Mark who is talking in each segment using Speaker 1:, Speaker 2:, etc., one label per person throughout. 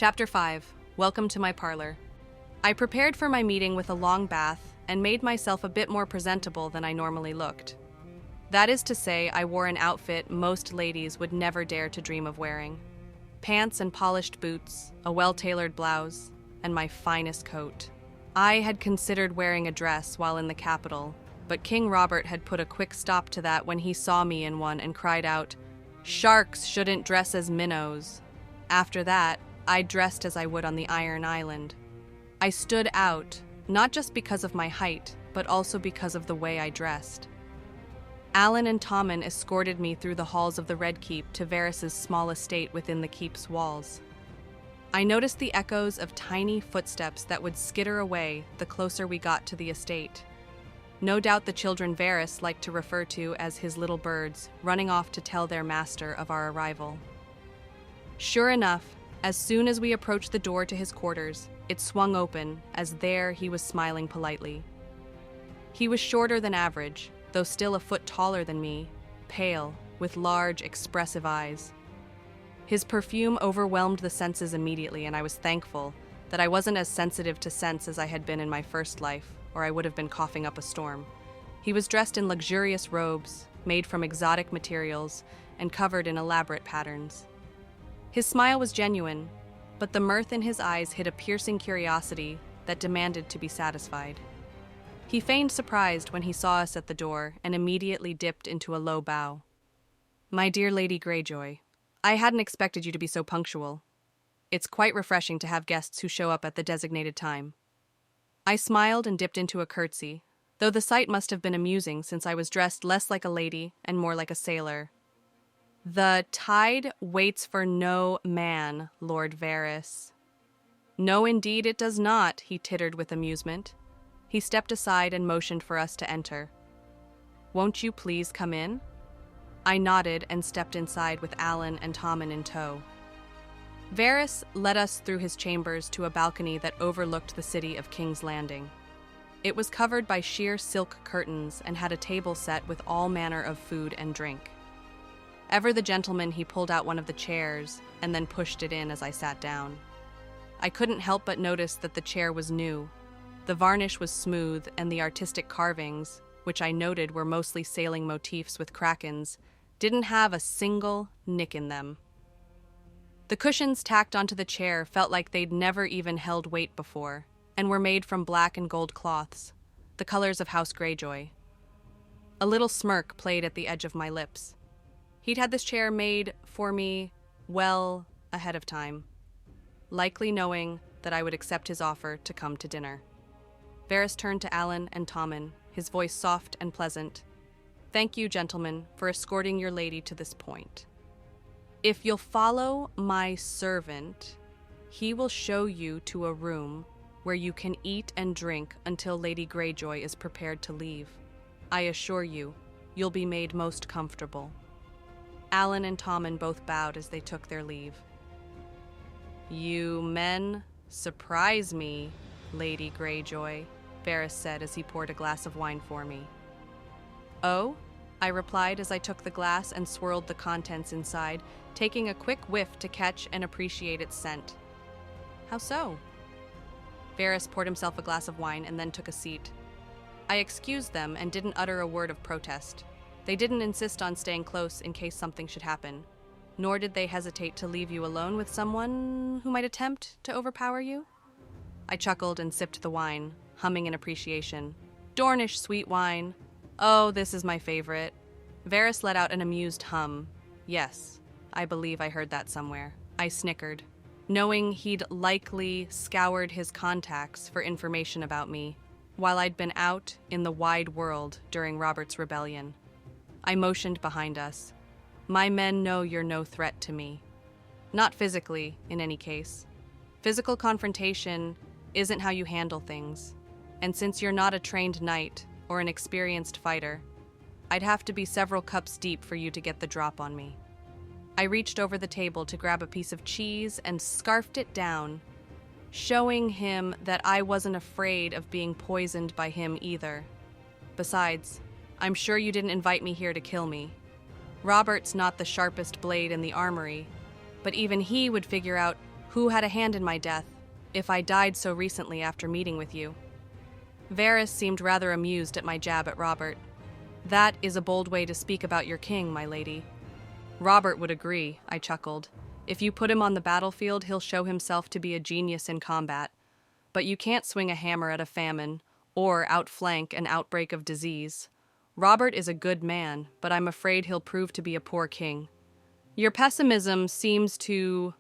Speaker 1: Chapter 5. Welcome to my parlor. I prepared for my meeting with a long bath and made myself a bit more presentable than I normally looked. That is to say, I wore an outfit most ladies would never dare to dream of wearing. Pants and polished boots, a well-tailored blouse, and my finest coat. I had considered wearing a dress while in the capital, but King Robert had put a quick stop to that when he saw me in one and cried out, "Sharks shouldn't dress as minnows." After that, I dressed as I would on the Iron Island. I stood out, not just because of my height, but also because of the way I dressed. Alan and Tommen escorted me through the halls of the Red Keep to Varys's small estate within the keep's walls. I noticed the echoes of tiny footsteps that would skitter away the closer we got to the estate. No doubt the children Varys liked to refer to as his little birds, running off to tell their master of our arrival. Sure enough, as soon as we approached the door to his quarters, it swung open, as there he was smiling politely. He was shorter than average, though still a foot taller than me, pale, with large, expressive eyes. His perfume overwhelmed the senses immediately, and I was thankful that I wasn't as sensitive to scents as I had been in my first life, or I would have been coughing up a storm. He was dressed in luxurious robes, made from exotic materials, and covered in elaborate patterns. His smile was genuine, but the mirth in his eyes hid a piercing curiosity that demanded to be satisfied. He feigned surprise when he saw us at the door and immediately dipped into a low bow. "My dear Lady Greyjoy, I hadn't expected you to be so punctual. It's quite refreshing to have guests who show up at the designated time." I smiled and dipped into a curtsy, though the sight must have been amusing since I was dressed less like a lady and more like a sailor. "The tide waits for no man, Lord Varys." "No, indeed it does not," he tittered with amusement. He stepped aside and motioned for us to enter. "Won't you please come in?" I nodded and stepped inside with Alan and Tommen in tow. Varys led us through his chambers to a balcony that overlooked the city of King's Landing. It was covered by sheer silk curtains and had a table set with all manner of food and drink. Ever the gentleman, he pulled out one of the chairs and then pushed it in as I sat down. I couldn't help but notice that the chair was new. The varnish was smooth, and the artistic carvings, which I noted were mostly sailing motifs with krakens, didn't have a single nick in them. The cushions tacked onto the chair felt like they'd never even held weight before, and were made from black and gold cloths, the colors of House Greyjoy. A little smirk played at the edge of my lips. He'd had this chair made for me well ahead of time, likely knowing that I would accept his offer to come to dinner. Varys turned to Alan and Tommen, his voice soft and pleasant. "Thank you, gentlemen, for escorting your lady to this point. If you'll follow my servant, he will show you to a room where you can eat and drink until Lady Greyjoy is prepared to leave. I assure you, you'll be made most comfortable." Alan and Tommen both bowed as they took their leave. "You men surprise me, Lady Greyjoy," Varys said as he poured a glass of wine for me. "Oh?" I replied as I took the glass and swirled the contents inside, taking a quick whiff to catch and appreciate its scent. "How so?" Varys poured himself a glass of wine and then took a seat. I excused them and didn't utter a word of protest. They didn't insist on staying close in case something should happen, nor did they hesitate to leave you alone with someone who might attempt to overpower you. I chuckled and sipped the wine, humming in appreciation. "Dornish sweet wine. Oh, this is my favorite." Varys let out an amused hum. "Yes, I believe I heard that somewhere." I snickered, knowing he'd likely scoured his contacts for information about me, while I'd been out in the wide world during Robert's rebellion. I motioned behind us. "My men know you're no threat to me. Not physically, in any case. Physical confrontation isn't how you handle things, and since you're not a trained knight or an experienced fighter, I'd have to be several cups deep for you to get the drop on me." I reached over the table to grab a piece of cheese and scarfed it down, showing him that I wasn't afraid of being poisoned by him either. "Besides, I'm sure you didn't invite me here to kill me. Robert's not the sharpest blade in the armory, but even he would figure out Who had a hand in my death, if I died so recently after meeting with you? Varys seemed rather amused at my jab at Robert. That is a bold way to speak about your king, my lady. Robert would agree, I chuckled. If you put him on the battlefield, he'll show himself to be a genius in combat. But you can't swing a hammer at a famine, or outflank an outbreak of disease. Robert is a good man, but I'm afraid he'll prove to be a poor king. Your pessimism seems to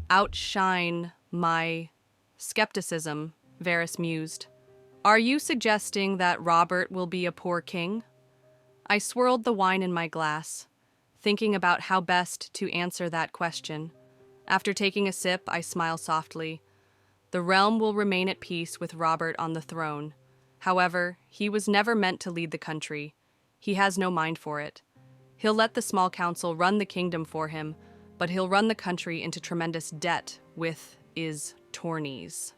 Speaker 1: outshine my skepticism, Varys mused. Are you suggesting that Robert will be a poor king? I swirled the wine in my glass, thinking about how best to answer that question. After taking a sip, I smiled softly. The realm will remain at peace with Robert on the throne. However, he was never meant to lead the country. He has no mind for it. He'll let the small council run the kingdom for him, but he'll run the country into tremendous debt with his tourneys.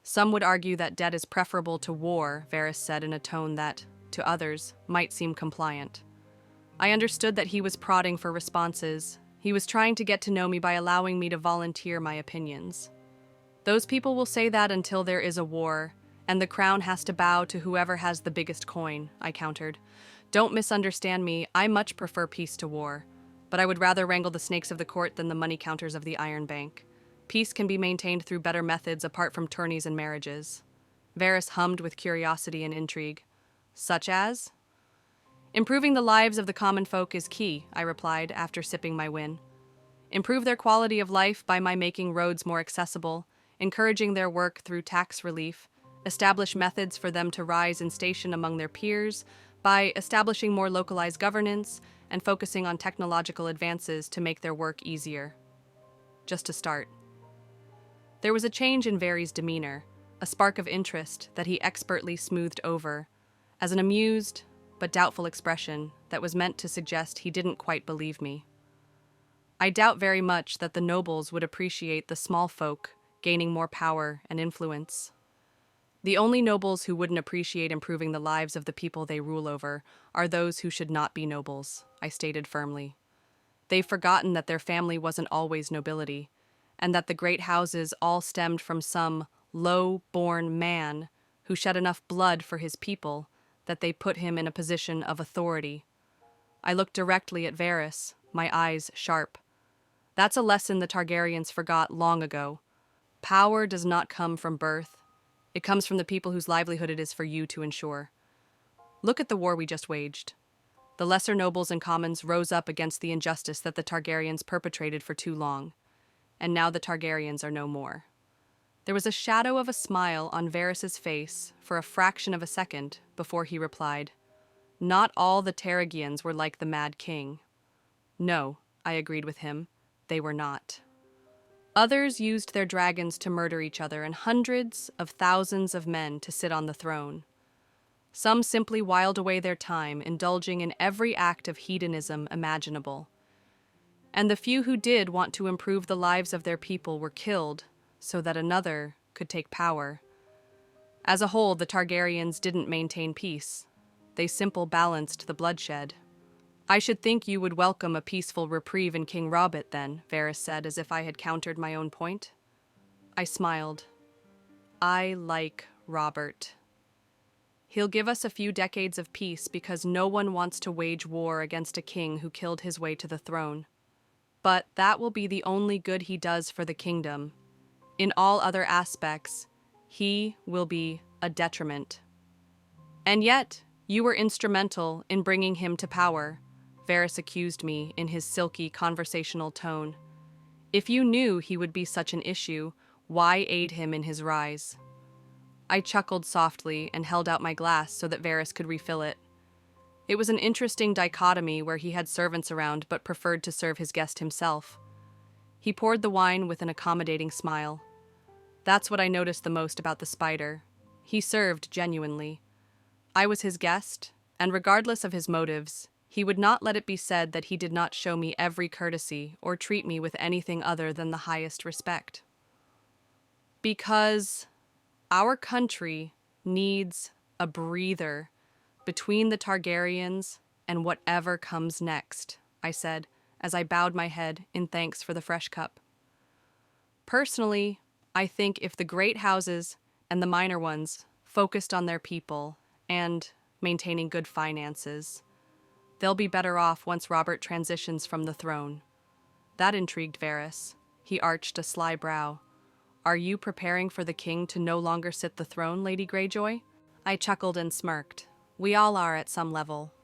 Speaker 1: Some would argue that debt is preferable to war, Varys said in a tone that, to others, might seem compliant. I understood that he was prodding for responses. He was trying to get to know me by allowing me to volunteer my opinions. Those people will say that until there is a war, and the crown has to bow to whoever has the biggest coin, I countered. Don't misunderstand me, I much prefer peace to war, but I would rather wrangle the snakes of the court than the money counters of the Iron Bank. Peace can be maintained through better methods apart from tourneys and marriages. Varys hummed with curiosity and intrigue. Such as? Improving the lives of the common folk is key, I replied after sipping my win. Improve their quality of life by my making roads more accessible, encouraging their work through tax relief, establish methods for them to rise in station among their peers by establishing more localized governance and focusing on technological advances to make their work easier. Just to start. There was a change in Varys' demeanor, a spark of interest that he expertly smoothed over, as an amused but doubtful expression that was meant to suggest he didn't quite believe me. I doubt very much that the nobles would appreciate the small folk gaining more power and influence. The only nobles who wouldn't appreciate improving the lives of the people they rule over are those who should not be nobles, I stated firmly. They've forgotten that their family wasn't always nobility, and that the great houses all stemmed from some low-born man who shed enough blood for his people that they put him in a position of authority. I looked directly at Varys, my eyes sharp. That's a lesson the Targaryens forgot long ago. Power does not come from birth. It comes from the people whose livelihood it is for you to ensure. Look at the war we just waged. The lesser nobles and commons rose up against the injustice that the Targaryens perpetrated for too long. And now the Targaryens are no more. There was a shadow of a smile on Varys's face for a fraction of a second before he replied, Not all the Targaryens were like the Mad King. No, I agreed with him, they were not. Others used their dragons to murder each other and hundreds of thousands of men to sit on the throne. Some simply whiled away their time, indulging in every act of hedonism imaginable. And the few who did want to improve the lives of their people were killed so that another could take power. As a whole, the Targaryens didn't maintain peace. They simply balanced the bloodshed. I should think you would welcome a peaceful reprieve in King Robert then, Varys said, as if I had countered my own point. I smiled. I like Robert. He'll give us a few decades of peace because no one wants to wage war against a king who killed his way to the throne. But that will be the only good he does for the kingdom. In all other aspects, he will be a detriment. And yet, you were instrumental in bringing him to power, Varys accused me in his silky conversational tone. If you knew he would be such an issue, why aid him in his rise? I chuckled softly and held out my glass so that Varys could refill it. It was an interesting dichotomy where he had servants around but preferred to serve his guest himself. He poured the wine with an accommodating smile. That's what I noticed the most about the spider. He served genuinely. I was his guest, and regardless of his motives, he would not let it be said that he did not show me every courtesy or treat me with anything other than the highest respect. Because our country needs a breather between the Targaryens and whatever comes next, I said, as I bowed my head in thanks for the fresh cup. Personally, I think if the great houses and the minor ones focused on their people and maintaining good finances, they'll be better off once Robert transitions from the throne. That intrigued Varys. He arched a sly brow. Are you preparing for the king to no longer sit the throne, Lady Greyjoy? I chuckled and smirked. We all are at some level.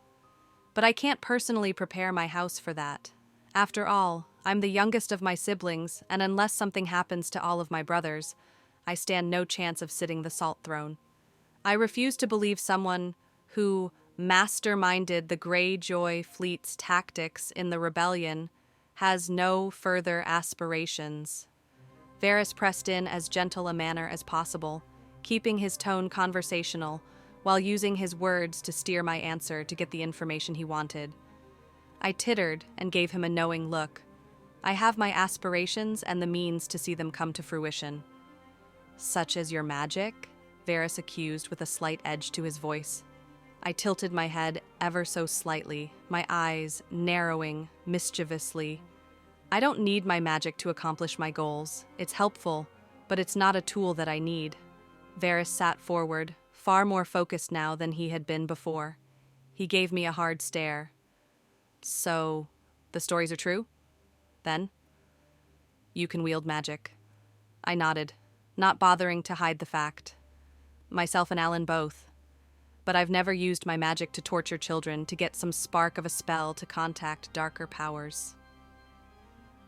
Speaker 1: But I can't personally prepare my house for that. After all, I'm the youngest of my siblings, and unless something happens to all of my brothers, I stand no chance of sitting the Salt Throne. I refuse to believe someone who masterminded the Greyjoy fleet's tactics in the rebellion has no further aspirations. Varys pressed in as gentle a manner as possible, keeping his tone conversational while using his words to steer my answer to get the information he wanted. I tittered and gave him a knowing look. I have my aspirations and the means to see them come to fruition. Such as your magic? Varys accused with a slight edge to his voice. I tilted my head ever so slightly, my eyes narrowing mischievously. I don't need my magic to accomplish my goals. It's helpful, but it's not a tool that I need. Varys sat forward, far more focused now than he had been before. He gave me a hard stare. So, the stories are true? Then? You can wield magic. I nodded, not bothering to hide the fact. Myself and Alan both. But I've never used my magic to torture children to get some spark of a spell to contact darker powers.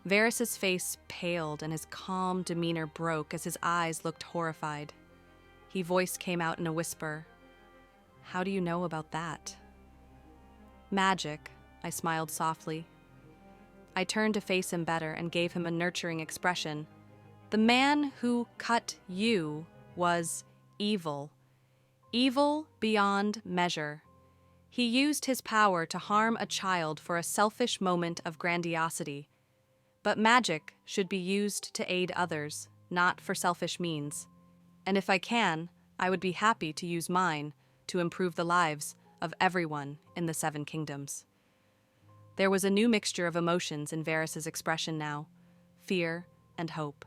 Speaker 1: Varys's face paled and his calm demeanor broke as his eyes looked horrified. His voice came out in a whisper. How do you know about that? Magic, I smiled softly. I turned to face him better and gave him a nurturing expression. The man who cut you was evil. Evil beyond measure. He used his power to harm a child for a selfish moment of grandiosity. But magic should be used to aid others, not for selfish means. And if I can, I would be happy to use mine to improve the lives of everyone in the Seven Kingdoms. There was a new mixture of emotions in Varys's expression now, fear and hope.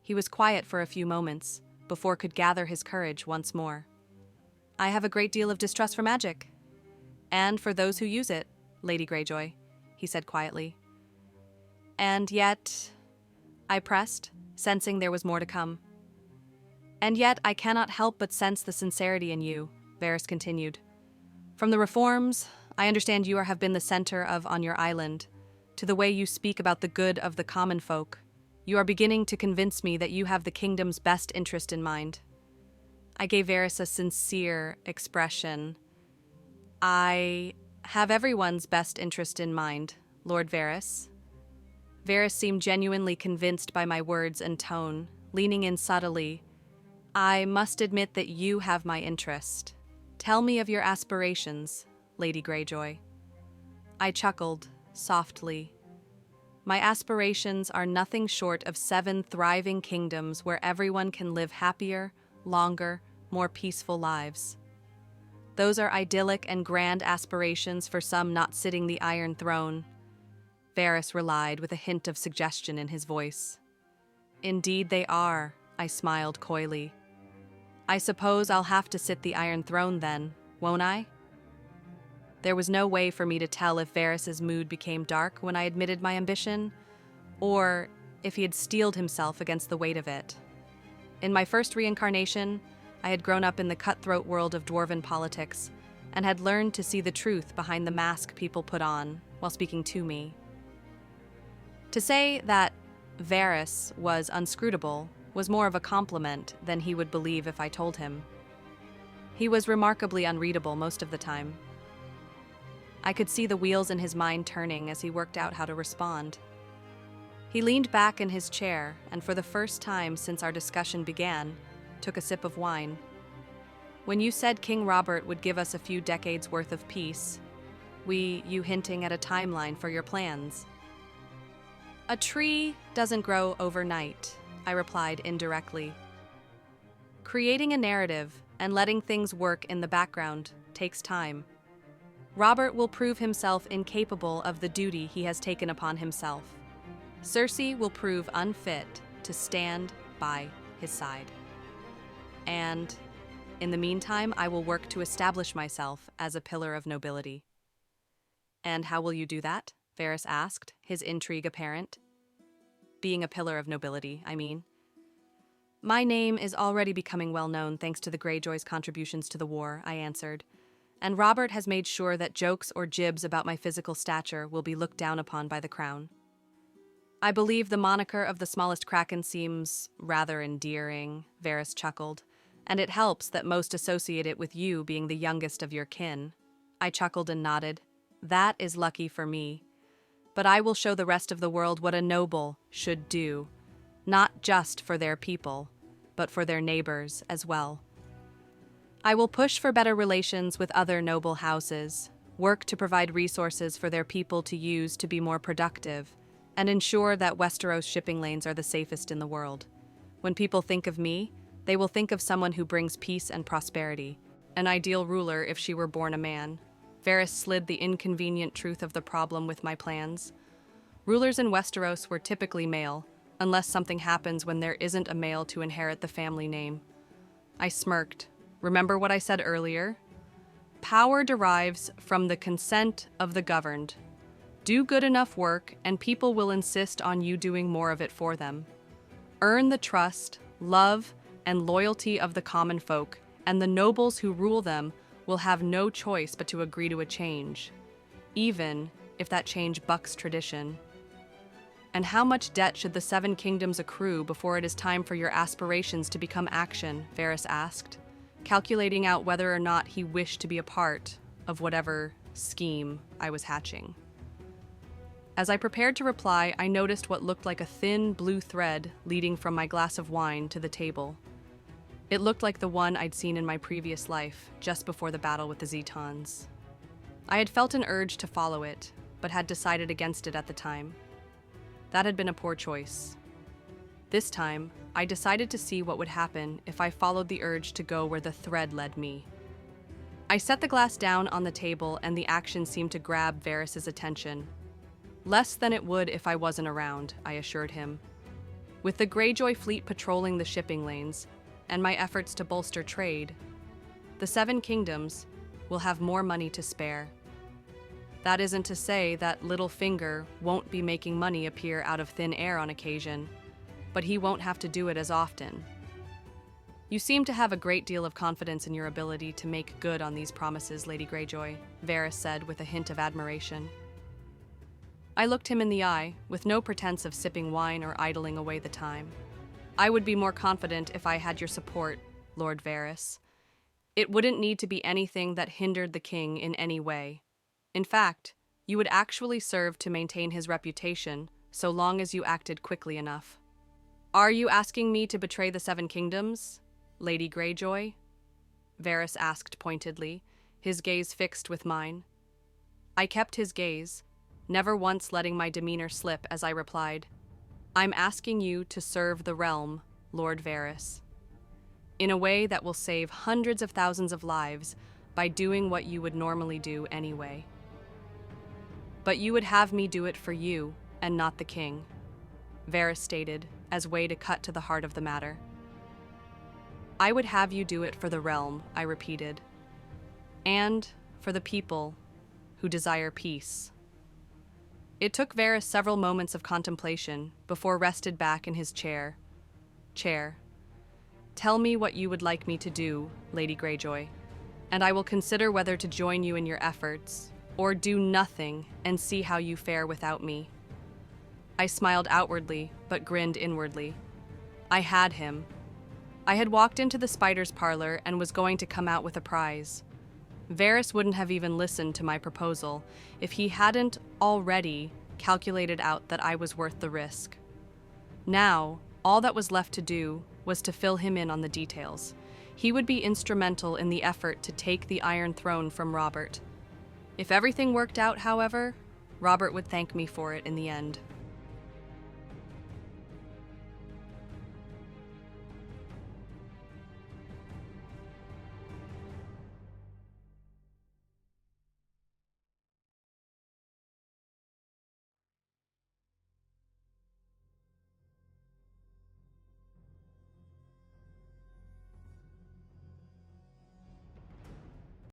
Speaker 1: He was quiet for a few moments, before could gather his courage once more. I have a great deal of distrust for magic. And for those who use it, Lady Greyjoy, he said quietly. And yet, I pressed, sensing there was more to come. And yet I cannot help but sense the sincerity in you, Varys continued. From the reforms I understand you have been the center of on your island, to the way you speak about the good of the common folk, you are beginning to convince me that you have the kingdom's best interest in mind. I gave Varys a sincere expression. I have everyone's best interest in mind, Lord Varys. Varys seemed genuinely convinced by my words and tone, leaning in subtly. I must admit that you have my interest. Tell me of your aspirations, Lady Greyjoy. I chuckled, softly. My aspirations are nothing short of 7 thriving kingdoms where everyone can live happier, longer, more peaceful lives. Those are idyllic and grand aspirations for some not sitting the Iron Throne. Varys relied with a hint of suggestion in his voice. Indeed they are, I smiled coyly. I suppose I'll have to sit the Iron Throne then, won't I? There was no way for me to tell if Varys's mood became dark when I admitted my ambition, or if he had steeled himself against the weight of it. In my first reincarnation, I had grown up in the cutthroat world of dwarven politics, and had learned to see the truth behind the mask people put on while speaking to me. To say that Varys was unscrutable was more of a compliment than he would believe if I told him. He was remarkably unreadable most of the time. I could see the wheels in his mind turning as he worked out how to respond. He leaned back in his chair and for the first time since our discussion began, took a sip of wine. When you said King Robert would give us a few decades worth of peace, you hinting at a timeline for your plans. A tree doesn't grow overnight, I replied indirectly. Creating a narrative and letting things work in the background takes time. Robert will prove himself incapable of the duty he has taken upon himself. Cersei will prove unfit to stand by his side. And in the meantime, I will work to establish myself as a pillar of nobility. And how will you do that? Varys asked, his intrigue apparent. Being a pillar of nobility, I mean. My name is already becoming well known thanks to the Greyjoys' contributions to the war, I answered. And Robert has made sure that jokes or jibs about my physical stature will be looked down upon by the crown. I believe the moniker of the smallest kraken seems rather endearing, Varys chuckled, and it helps that most associate it with you being the youngest of your kin. I chuckled and nodded. That is lucky for me. But I will show the rest of the world what a noble should do, not just for their people, but for their neighbors as well. I will push for better relations with other noble houses, work to provide resources for their people to use to be more productive, and ensure that Westeros shipping lanes are the safest in the world. When people think of me, they will think of someone who brings peace and prosperity, an ideal ruler if she were born a man. Varys slid the inconvenient truth of the problem with my plans. Rulers in Westeros were typically male, unless something happens when there isn't a male to inherit the family name. I smirked. Remember what I said earlier? Power derives from the consent of the governed. Do good enough work, and people will insist on you doing more of it for them. Earn the trust, love, and loyalty of the common folk, and the nobles who rule them will have no choice but to agree to a change, even if that change bucks tradition. And how much debt should the Seven Kingdoms accrue before it is time for your aspirations to become action? Varys asked, calculating out whether or not he wished to be a part of whatever scheme I was hatching. As I prepared to reply, I noticed what looked like a thin blue thread leading from my glass of wine to the table. It looked like the one I'd seen in my previous life, just before the battle with the Zetons. I had felt an urge to follow it, but had decided against it at the time. That had been a poor choice. This time, I decided to see what would happen if I followed the urge to go where the thread led me. I set the glass down on the table, and the action seemed to grab Varys' attention. Less than it would if I wasn't around, I assured him. With the Greyjoy fleet patrolling the shipping lanes, and my efforts to bolster trade, the Seven Kingdoms will have more money to spare. That isn't to say that Littlefinger won't be making money appear out of thin air on occasion, but he won't have to do it as often. You seem to have a great deal of confidence in your ability to make good on these promises, Lady Greyjoy, Varys said with a hint of admiration. I looked him in the eye, with no pretense of sipping wine or idling away the time. I would be more confident if I had your support, Lord Varys. It wouldn't need to be anything that hindered the king in any way. In fact, you would actually serve to maintain his reputation, so long as you acted quickly enough. Are you asking me to betray the Seven Kingdoms, Lady Greyjoy? Varys asked pointedly, his gaze fixed with mine. I kept his gaze, never once letting my demeanor slip as I replied, I'm asking you to serve the realm, Lord Varys, in a way that will save hundreds of thousands of lives by doing what you would normally do anyway. But you would have me do it for you and not the king, Varys stated, as way to cut to the heart of the matter. I would have you do it for the realm, I repeated, and for the people who desire peace. It took Varys several moments of contemplation before rested back in his chair. Tell me what you would like me to do, Lady Greyjoy, and I will consider whether to join you in your efforts, or do nothing and see how you fare without me. I smiled outwardly, but grinned inwardly. I had him. I had walked into the spider's parlor and was going to come out with a prize. Varys wouldn't have even listened to my proposal if he hadn't already calculated out that I was worth the risk. Now, all that was left to do was to fill him in on the details. He would be instrumental in the effort to take the Iron Throne from Robert. If everything worked out, however, Robert would thank me for it in the end.